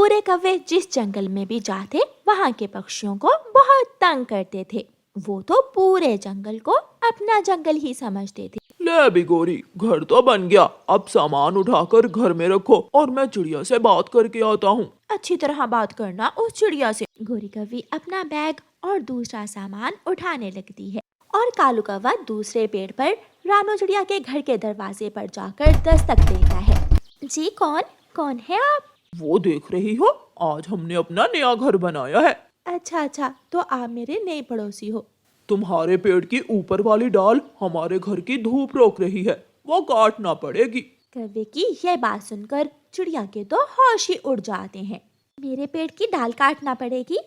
पूरे कौवे जिस जंगल में भी जाते वहाँ के पक्षियों को बहुत तंग करते थे। वो तो पूरे जंगल को अपना जंगल ही समझते थे। ले भी गोरी, घर तो बन गया, अब सामान उठाकर घर में रखो और मैं चिड़िया से बात करके आता हूँ। अच्छी तरह बात करना उस चिड़िया से। गोरी कौवी अपना बैग और दूसरा सामान उठाने लगती है और कालू कौवा दूसरे पेड़ पर रानू चिड़िया के घर के दरवाजे पर जाकर दस्तक देता है। जी कौन कौन है आप? वो देख रही हो, आज हमने अपना नया घर बनाया है। अच्छा, तो आप मेरे नए पड़ोसी हो। तुम्हारे पेड़ की ऊपर वाली डाल हमारे घर की धूप रोक रही है, वो काटना पड़ेगी। कौवे की यह बात सुनकर चिड़िया के तो होश ही उड़ जाते हैं। मेरे पेड़ की डाल काटना पड़ेगी?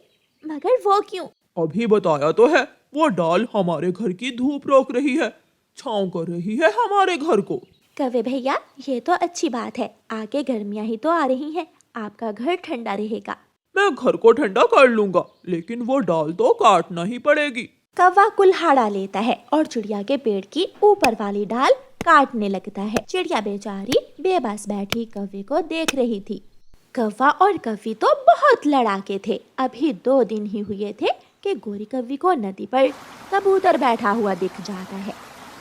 मगर वो क्यों? अभी बताया तो है, वो डाल हमारे घर की धूप रोक रही है, छांव कर रही है हमारे घर को। कौवे भैया, ये तो अच्छी बात है, आगे गर्मियाँ ही तो आ रही हैं, आपका घर ठंडा रहेगा। मैं घर को ठंडा कर लूंगा, लेकिन वो डाल तो काटना ही पड़ेगी। कौवा कुल्हाड़ा लेता है और चिड़िया के पेड़ की ऊपर वाली डाल काटने लगता है। चिड़िया बेचारी बेबस बैठी कौवे को देख रही थी। कौवा और कौवी तो बहुत लड़ाके थे। अभी 2 दिन ही हुए थे कि गोरी कौवी को नदी पर कबूतर बैठा हुआ दिख जाता है।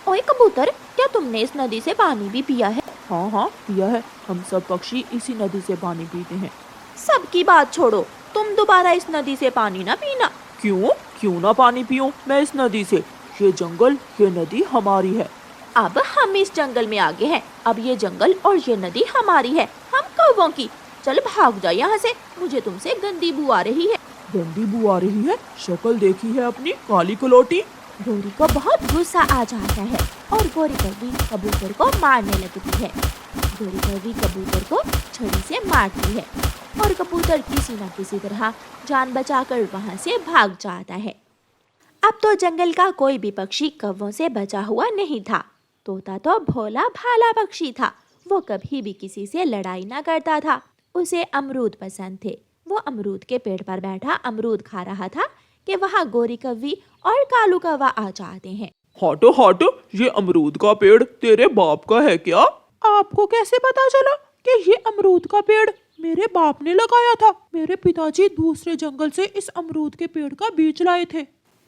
ओए कबूतर, क्या तुमने इस नदी से पानी भी पिया है? हाँ पिया है, हम सब पक्षी इसी नदी से पानी पीते हैं। सबकी बात छोड़ो, तुम दोबारा इस नदी से पानी ना पीना। क्यों ना पानी पीऊं मैं इस नदी से? ये जंगल, ये नदी हमारी है। अब हम इस जंगल में आगे हैं, अब ये जंगल और ये नदी हमारी है, हम कौवों की। चल भाग जा यहाँ से, मुझे तुमसे गंदी बू आ रही है। गंदी बू आ रही है? शक्ल देखी है अपनी काली कलोटी? गोरी को बहुत गुस्सा आ जाता है और गोरी कौवी कबूतर को मारने लगती है। गोरी कौवी कबूतर को छड़ी से मारती है और कबूतर किसी न किसी तरह जान बचाकर वहाँ से भाग जाता है। अब तो जंगल का कोई भी पक्षी कौवों से बचा हुआ नहीं था। तोता तो भोला भाला पक्षी था, वो कभी भी किसी से लड़ाई ना करता था। उसे अमरूद पसंद थे। वो अमरूद के पेड़ पर बैठा अमरूद खा रहा था कि वहाँ गोरी कौवी और कालू कौवा आ जाते हैं। हटो, ये अमरूद का पेड़ तेरे बाप का है क्या? आपको कैसे पता चला कि ये अमरूद का पेड़ मेरे बाप ने लगाया था? मेरे पिताजी दूसरे जंगल से इस अमरूद के पेड़ का बीज लाए थे।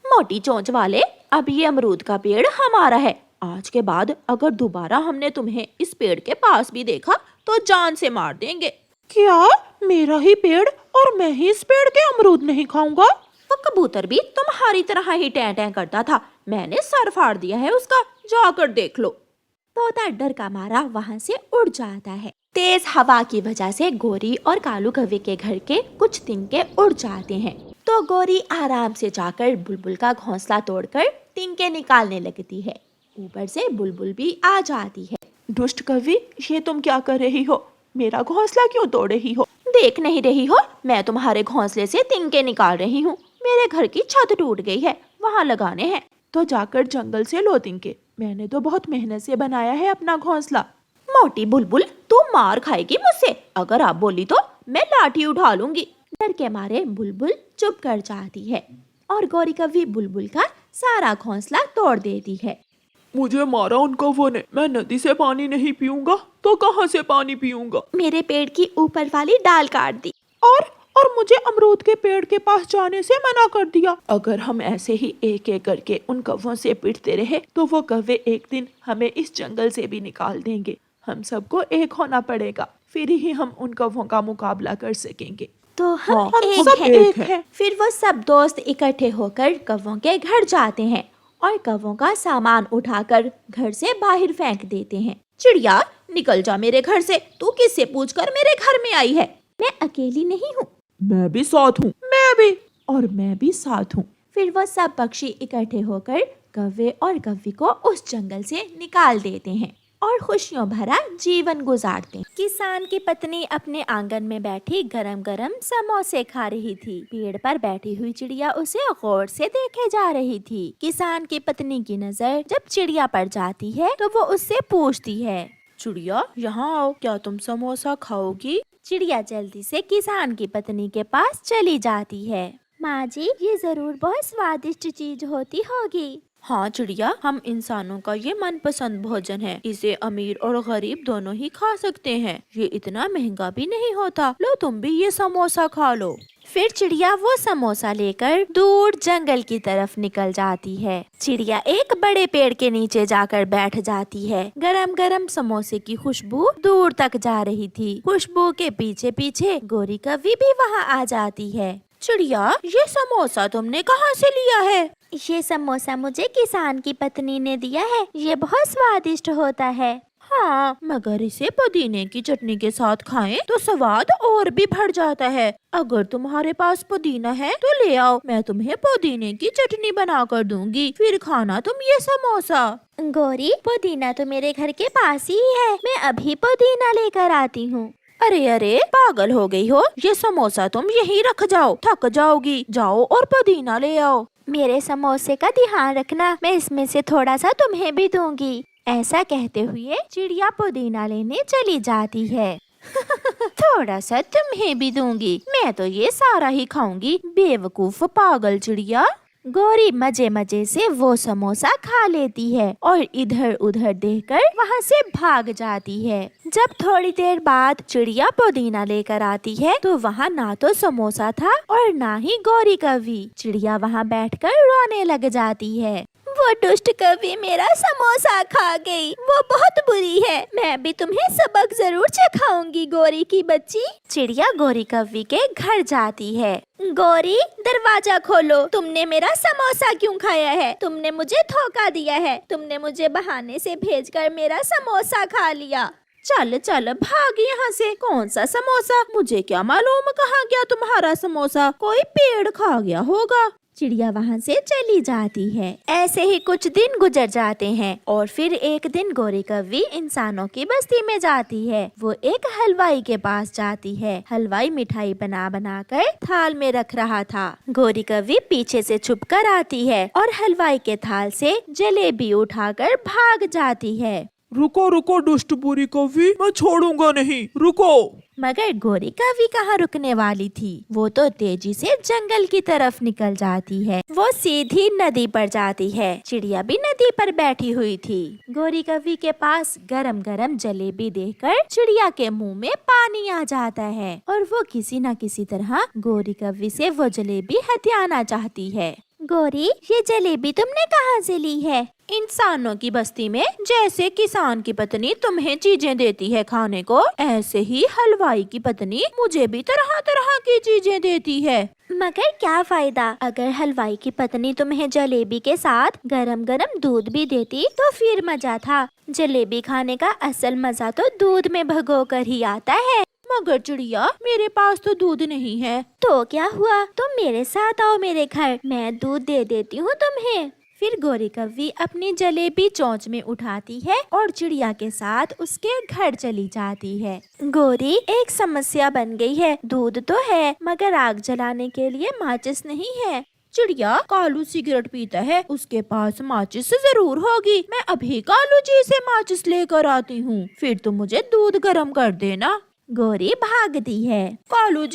मोटी चोंच वाले, अब ये अमरूद का पेड़ हमारा है। आज के बाद अगर दोबारा हमने तुम्हें इस पेड़ के पास भी देखा तो जान से मार देंगे। क्या? मेरा ही पेड़ और मैं ही इस पेड़ के अमरूद नहीं खाऊंगा? वो कबूतर भी तुम्हारी तरह ही टैं टैं करता था, मैंने सर फाड़ दिया है उसका, जाकर देख लो। तोता डर का मारा वहाँ से उड़ जाता है। तेज हवा की वजह से गोरी और कालू कौवे के घर के कुछ तिनके उड़ जाते हैं। तो गोरी आराम से जाकर बुलबुल का घोंसला तोड़कर तिनके निकालने लगती है। ऊपर से बुलबुल भी आ जाती है। दुष्ट कवि, ये तुम क्या कर रही हो? मेरा घोंसला क्यों तोड़ रही हो? देख नहीं रही हो, मैं तुम्हारे घोंसले से तिनके निकाल रही हूँ। मेरे घर की छत टूट गई है, वहाँ लगाने हैं। तो जाकर जंगल से लो तिनके, मैंने तो बहुत मेहनत से बनाया है अपना घोंसला। मोटी बुलबुल, तू मार खाएगी मुझसे, अगर आप बोली तो मैं लाठी उठा लूंगी। डर के मारे बुलबुल चुप कर जाती है और गौरी कौवी बुलबुल का सारा घोंसला तोड़ देती है। मुझे मारा उन कौवों ने, मैं नदी से पानी नहीं पीऊंगा तो कहाँ से पानी पीऊंगा? मेरे पेड़ की ऊपर वाली डाल काट दी और मुझे अमरूद के पेड़ के पास जाने से मना कर दिया। अगर हम ऐसे ही एक एक करके उन कौवों से पिटते रहे तो वो कौवे एक दिन हमें इस जंगल से भी निकाल देंगे। हम सबको एक होना पड़ेगा, फिर ही हम उन कौवों का मुकाबला कर सकेंगे। तो हम सब एक हैं। फिर वो सब दोस्त इकट्ठे होकर कौवों के घर जाते हैं और कौवों का सामान उठाकर घर से बाहर फेंक देते हैं। चिड़िया, निकल जा मेरे घर से, तू किससे पूछकर मेरे घर में आई है? मैं अकेली नहीं हूँ, मैं भी साथ हूँ। मैं भी, और मैं भी साथ हूँ। फिर वो सब पक्षी इकट्ठे होकर कौवे और कौवी को उस जंगल से निकाल देते हैं और खुशियों भरा जीवन गुजारते हैं। किसान की पत्नी अपने आंगन में बैठी गरम गरम समोसे खा रही थी। पेड़ पर बैठी हुई चिड़िया उसे गौर से देखे जा रही थी। किसान की पत्नी की नजर जब चिड़िया पर जाती है तो वो उससे पूछती है, चिड़िया यहाँ आओ, क्या तुम समोसा खाओगी? चिड़िया जल्दी से किसान की पत्नी के पास चली जाती है। माँ जी, ये जरूर बहुत स्वादिष्ट चीज होती होगी। हाँ चिड़िया, हम इंसानों का ये मनपसंद भोजन है। इसे अमीर और गरीब दोनों ही खा सकते हैं। ये इतना महंगा भी नहीं होता। लो तुम भी ये समोसा खा लो। फिर चिड़िया वो समोसा लेकर दूर जंगल की तरफ निकल जाती है। चिड़िया एक बड़े पेड़ के नीचे जाकर बैठ जाती है। गरम गरम समोसे की खुशबू दूर तक जा रही थी। खुशबू के पीछे पीछे गोरी कौवी भी वहाँ आ जाती है। चिड़िया, ये समोसा तुमने कहाँ से लिया है? ये समोसा मुझे किसान की पत्नी ने दिया है। ये बहुत स्वादिष्ट होता है। हाँ, मगर इसे पुदीने की चटनी के साथ खाएं तो स्वाद और भी बढ़ जाता है। अगर तुम्हारे पास पुदीना है तो ले आओ, मैं तुम्हें पुदीने की चटनी बना कर दूंगी। फिर खाना तुम ये समोसा। गौरी, पुदीना तो मेरे घर के पास ही है। मैं अभी पुदीना लेकर आती हूँ। अरे अरे, पागल हो गई हो? ये समोसा तुम यहीं रख जाओ, थक जाओगी। जाओ और पुदीना ले आओ। मेरे समोसे का ध्यान रखना, मैं इसमें से थोड़ा सा तुम्हें भी दूंगी। ऐसा कहते हुए चिड़िया पुदीना लेने चली जाती है। थोड़ा सा तुम्हें भी दूंगी, मैं तो ये सारा ही खाऊंगी। बेवकूफ पागल चिड़िया। गौरी मजे मजे से वो समोसा खा लेती है और इधर उधर देखकर वहाँ से भाग जाती है। जब थोड़ी देर बाद चिड़िया पुदीना लेकर आती है तो वहाँ ना तो समोसा था और ना ही गौरी कौवी। चिड़िया वहाँ बैठकर रोने लग जाती है। वो दुष्ट कौवी मेरा समोसा खा गई। वो बहुत बुरी है। मैं भी तुम्हें सबक जरूर सिखाऊंगी गौरी की बच्ची। चिड़िया गौरी कौवी के घर जाती है। गौरी, दरवाजा खोलो। तुमने मेरा समोसा क्यों खाया है? तुमने मुझे धोखा दिया है। तुमने मुझे बहाने से भेजकर मेरा समोसा खा लिया। चल चल भाग यहाँ से। कौन सा समोसा? मुझे क्या मालूम कहाँ गया तुम्हारा समोसा? कोई पेड़ खा गया होगा। चिड़िया वहाँ से चली जाती है। ऐसे ही कुछ दिन गुजर जाते हैं और फिर एक दिन गौरी कौवी इंसानों की बस्ती में जाती है। वो एक हलवाई के पास जाती है। हलवाई मिठाई बना बना कर थाल में रख रहा था। गौरी कौवी पीछे से छुप कर आती है और हलवाई के थाल से जलेबी उठाकर भाग जाती है। रुको रुको दुष्ट बुरी कौवी, मैं छोड़ूंगा नहीं, रुको। मगर गौरी कौवी कहाँ रुकने वाली थी। वो तो तेजी से जंगल की तरफ निकल जाती है। वो सीधी नदी पर जाती है। चिड़िया भी नदी पर बैठी हुई थी। गौरी कौवी के पास गरम गरम जलेबी देखकर चिड़िया के मुंह में पानी आ जाता है और वो किसी न किसी तरह गौरी कौवी से वो जलेबी हथियाना चाहती है। गौरी, ये जलेबी तुमने कहाँ से ली है? इंसानों की बस्ती में जैसे किसान की पत्नी तुम्हें चीजें देती है खाने को, ऐसे ही हलवाई की पत्नी मुझे भी तरह तरह की चीजें देती है। मगर क्या फायदा? अगर हलवाई की पत्नी तुम्हें जलेबी के साथ गरम गरम दूध भी देती तो फिर मजा था। जलेबी खाने का असल मजा तो दूध में भिगो कर ही आता है। मगर चिड़िया, मेरे पास तो दूध नहीं है। तो क्या हुआ? तुम मेरे साथ आओ मेरे घर, मैं दूध दे देती हूँ तुम्हें। फिर गौरी कौवी अपनी जलेबी चोंच में उठाती है और चिड़िया के साथ उसके घर चली जाती है। गौरी, एक समस्या बन गई है। दूध तो है मगर आग जलाने के लिए माचिस नहीं है। चिड़िया, कालू सिगरेट पीता है, उसके पास माचिस जरूर होगी। मैं अभी कालू जी से माचिस लेकर आती हूँ, फिर तुम मुझे दूध गर्म कर देना। गौरी भागती है। कालू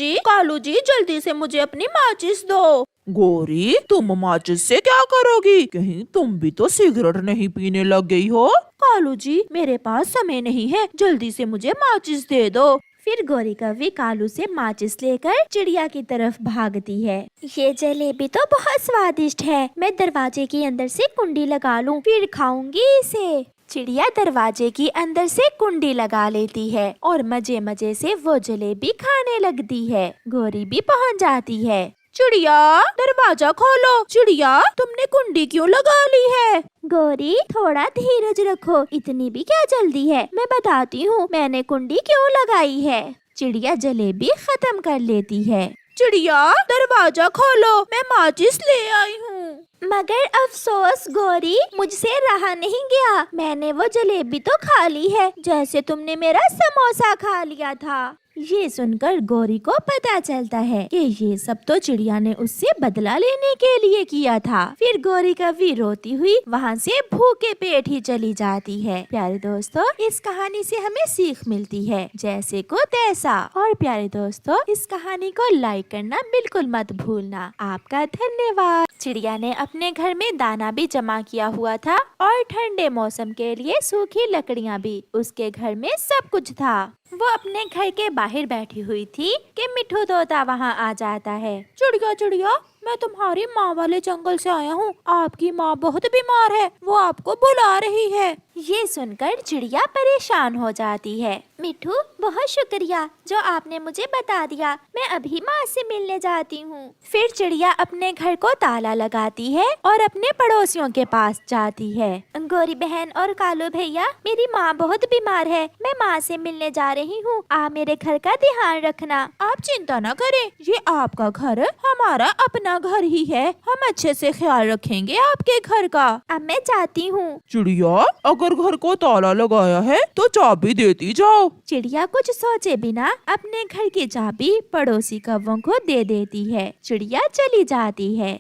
जी जल्दी से मुझे अपनी माचिस दो। गौरी, तुम माचिस से क्या करोगी? कहीं तुम भी तो सिगरेट नहीं पीने लग गई हो? कालू जी, मेरे पास समय नहीं है, जल्दी से मुझे माचिस दे दो। फिर गौरी कौवी कालू से माचिस लेकर चिड़िया की तरफ भागती है। ये जलेबी तो बहुत स्वादिष्ट है। मैं दरवाजे के अंदर से कुंडी लगा लूं, फिर खाऊंगी इसे। चिड़िया दरवाजे की अंदर से कुंडी लगा लेती है और मजे मजे से वो जलेबी खाने लगती है। गौरी भी पहुंच जाती है। चिड़िया, दरवाजा खोलो। चिड़िया, तुमने कुंडी क्यों लगा ली है? गौरी, थोड़ा धीरज रखो, इतनी भी क्या जल्दी है। मैं बताती हूँ मैंने कुंडी क्यों लगाई है। चिड़िया जलेबी खत्म कर लेती है। चिड़िया, दरवाजा खोलो, मैं माचिस ले आई हूँ। मगर अफसोस गौरी, मुझसे रहा नहीं गया। मैंने वो जलेबी तो खा ली है, जैसे तुमने मेरा समोसा खा लिया था। ये सुनकर गौरी को पता चलता है कि ये सब तो चिड़िया ने उससे बदला लेने के लिए किया था। फिर गौरी कव्वी रोती हुई वहाँ से भूखे पेट ही चली जाती है। प्यारे दोस्तों, इस कहानी से हमें सीख मिलती है, जैसे को तैसा। और प्यारे दोस्तों, इस कहानी को लाइक करना बिल्कुल मत भूलना। आपका धन्यवाद। चिड़िया ने अपने घर में दाना भी जमा किया हुआ था और ठंडे मौसम के लिए सूखी लकड़ियाँ भी। उसके घर में सब कुछ था। वो अपने घर के बाहर बैठी हुई थी कि मिठू तोता वहाँ आ जाता है। चिड़िया चिड़िया, मैं तुम्हारी माँ वाले जंगल से आया हूँ। आपकी माँ बहुत बीमार है, वो आपको बुला रही है। ये सुनकर चिड़िया परेशान हो जाती है। मिठू, बहुत शुक्रिया जो आपने मुझे बता दिया। मैं अभी माँ से मिलने जाती हूँ। फिर चिड़िया अपने घर को ताला लगाती है और अपने पड़ोसियों के पास जाती है। गौरी बहन और कालू भैया, मेरी माँ बहुत बीमार है, मैं माँ से मिलने जा रही हूँ। आप मेरे घर का ध्यान रखना। आप चिंता न करें, ये आपका घर हमारा अपना घर ही है। हम अच्छे से ख्याल रखेंगे आपके घर का। अब मैं जाती हूँ। चिड़िया, अगर घर को ताला लगाया है तो चाबी देती जाओ। चिड़िया कुछ सोचे बिना अपने घर की चाबी पड़ोसी कौवों को दे देती है। चिड़िया चली जाती है।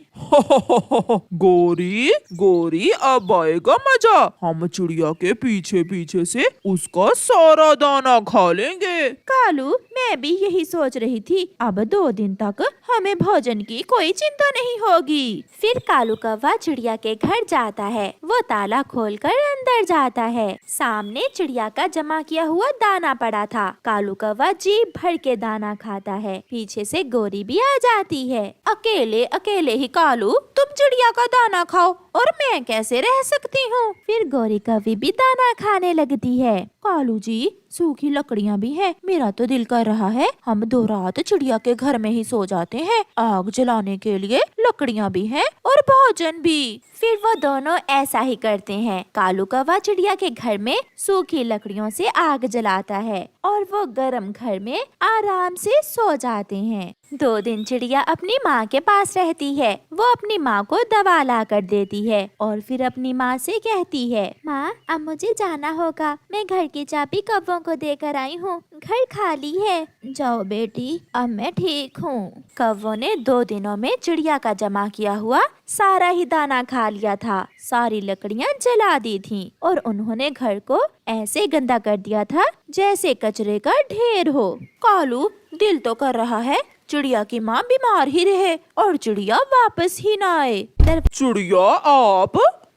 गोरी गोरी, अब आएगा मजा। हम चिड़िया के पीछे पीछे से उसका सारा दाना खा लेंगे। कालू, मैं भी यही सोच रही थी। अब 2 दिन तक हमें भोजन की कोई चिंता नहीं होगी। फिर कालू कौवा चिड़िया के घर जाता है। वो ताला खोलकर अंदर जाता है। सामने चिड़िया का जमा किया हुआ दाना पड़ा था। कालू कौवा जी भर के दाना खाता है। पीछे से गौरी भी आ जाती है। अकेले अकेले ही कालू तुम चिड़िया का दाना खाओ और मैं कैसे रह सकती हूँ। फिर गौरी कभी भी दाना खाने लगती है। कालू जी, सूखी लकड़ियाँ भी हैं। मेरा तो दिल कर रहा है हम 2 रात चिड़िया के घर में ही सो जाते हैं। आग जलाने के लिए लकड़ियाँ भी हैं और भोजन भी। फिर वो दोनों ऐसा ही करते हैं। कालू कौवा चिड़िया के घर में सूखी लकड़ियों से आग जलाता है और वो गर्म घर में आराम से सो जाते हैं। 2 दिन चिड़िया अपनी माँ के पास रहती है। वो अपनी माँ को दवा ला कर देती है और फिर अपनी माँ से कहती है, माँ, अब मुझे जाना होगा। मैं घर की चाबी कौवों को देकर आई हूँ। घर खाली है। जाओ बेटी, अब मैं ठीक हूँ। कौवों ने 2 दिनों में चिड़िया का जमा किया हुआ सारा ही दाना खा लिया था। सारी लकड़ियाँ जला दी थीं और उन्होंने घर को ऐसे गंदा कर दिया था जैसे कचरे का ढेर हो। कालू, दिल तो कर रहा है चिड़िया की माँ बीमार ही रहे और चिड़िया वापस ही ना आए। चिड़िया,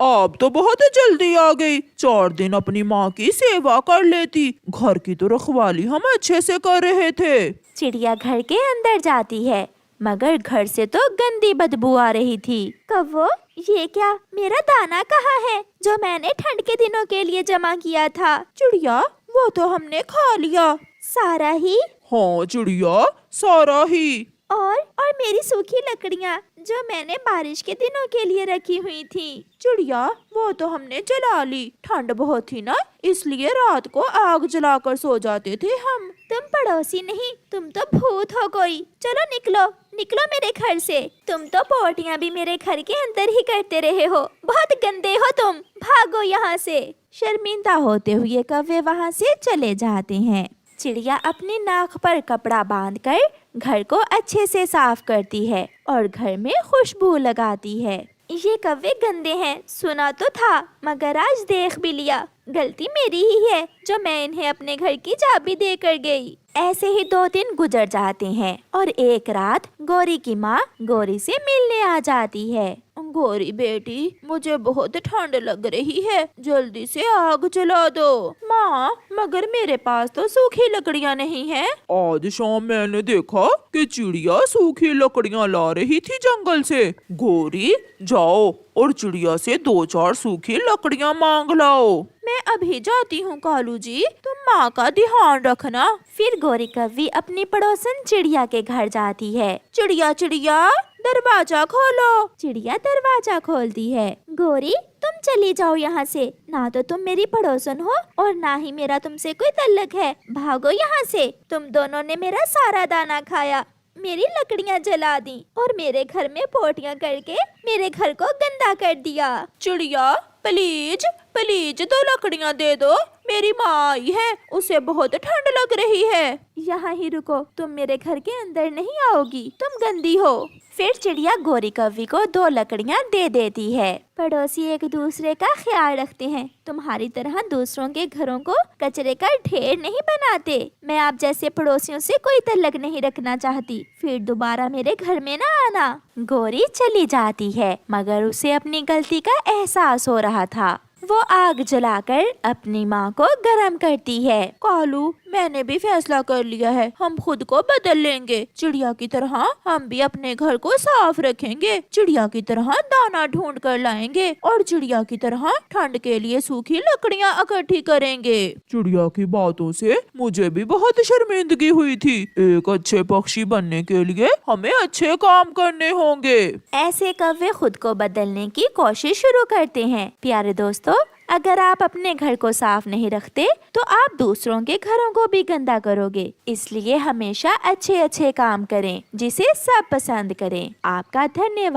आप तो बहुत जल्दी आ गई। 4 दिन अपनी माँ की सेवा कर लेती। घर की तो रखवाली हम अच्छे से कर रहे थे। चिड़िया घर के अंदर जाती है, मगर घर से तो गंदी बदबू आ रही थी। कौवो, ये क्या? मेरा दाना कहाँ है जो मैंने ठंड के दिनों के लिए जमा किया था? चिड़िया, वो तो हमने खा लिया। सारा ही? हाँ चिड़िया, सारा ही। और मेरी सूखी लकड़ियाँ जो मैंने बारिश के दिनों के लिए रखी हुई थी? चिड़िया, वो तो हमने जला ली। ठंड बहुत थी ना, इसलिए रात को आग जलाकर सो जाते थे हम। तुम पड़ोसी नहीं, तुम तो भूत हो कोई। चलो निकलो, निकलो मेरे घर से। तुम तो पोटियाँ भी मेरे घर के अंदर ही करते रहे हो। बहुत गंदे हो तुम, भागो यहाँ से। शर्मिंदा होते हुए कौवे वहाँ से चले जाते हैं। चिड़िया अपनी नाक पर कपड़ा बांधकर घर को अच्छे से साफ करती है और घर में खुशबू लगाती है। ये कौवे गंदे हैं, सुना तो था, मगर आज देख भी लिया। गलती मेरी ही है जो मैं इन्हें अपने घर की चाबी देकर गई। ऐसे ही 2 दिन गुजर जाते हैं और एक रात गौरी की माँ गौरी से मिलने आ जाती है। गौरी बेटी, मुझे बहुत ठंड लग रही है, जल्दी से आग जला दो। माँ, मगर मेरे पास तो सूखी लकड़ियाँ नहीं है। आज शाम मैंने देखा कि चिड़िया सूखी लकड़ियाँ ला रही थी जंगल से। गौरी, जाओ और चिड़िया से 2-4 सूखी लकड़ियाँ मांग लाओ। मैं अभी जाती हूँ कालू जी, तुम माँ का ध्यान रखना। फिर गौरी कव्वी अपनी पड़ोसन चिड़िया के घर जाती है। चिड़िया चिड़िया, दरवाजा खोलो। चिड़िया दरवाजा खोलती है। गौरी, तुम चली जाओ यहाँ से। ना तो तुम मेरी पड़ोसन हो और ना ही मेरा तुमसे कोई तल्लक है। भागो यहाँ से। तुम दोनों ने मेरा सारा दाना खाया, मेरी लकड़ियाँ जला दी और मेरे घर में पोटियाँ करके मेरे घर को गंदा कर दिया। चिड़िया, प्लीज 2 लकड़ियाँ दे दो, मेरी माँ आई है, उसे बहुत ठंड लग रही है। यहाँ ही रुको, तुम मेरे घर के अंदर नहीं आओगी, तुम गंदी हो। फिर चिड़िया गोरी कौवी को 2 लकड़ियाँ दे देती है। पड़ोसी एक दूसरे का ख्याल रखते हैं, तुम्हारी तरह दूसरों के घरों को कचरे का ढेर नहीं बनाते। मैं आप जैसे पड़ोसियों से कोई तल्लक नहीं रखना चाहती, फिर दोबारा मेरे घर में ना आना। गोरी चली जाती है, मगर उसे अपनी गलती का एहसास हो रहा था। वो आग जलाकर अपनी माँ को गरम करती है। कालू, मैंने भी फैसला कर लिया है, हम खुद को बदल लेंगे। चिड़िया की तरह हम भी अपने घर को साफ रखेंगे, चिड़िया की तरह दाना ढूंढ कर लाएंगे और चिड़िया की तरह ठंड के लिए सूखी लकड़ियाँ इकट्ठी करेंगे। चिड़िया की बातों से मुझे भी बहुत शर्मिंदगी हुई थी। एक अच्छे पक्षी बनने के लिए हमें अच्छे काम करने होंगे। ऐसे कौवे खुद को बदलने की कोशिश शुरू करते हैं। प्यारे दोस्तों, अगर आप अपने घर को साफ नहीं रखते तो आप दूसरों के घरों को भी गंदा करोगे। इसलिए हमेशा अच्छे अच्छे काम करें जिसे सब पसंद करें। आपका धन्यवाद।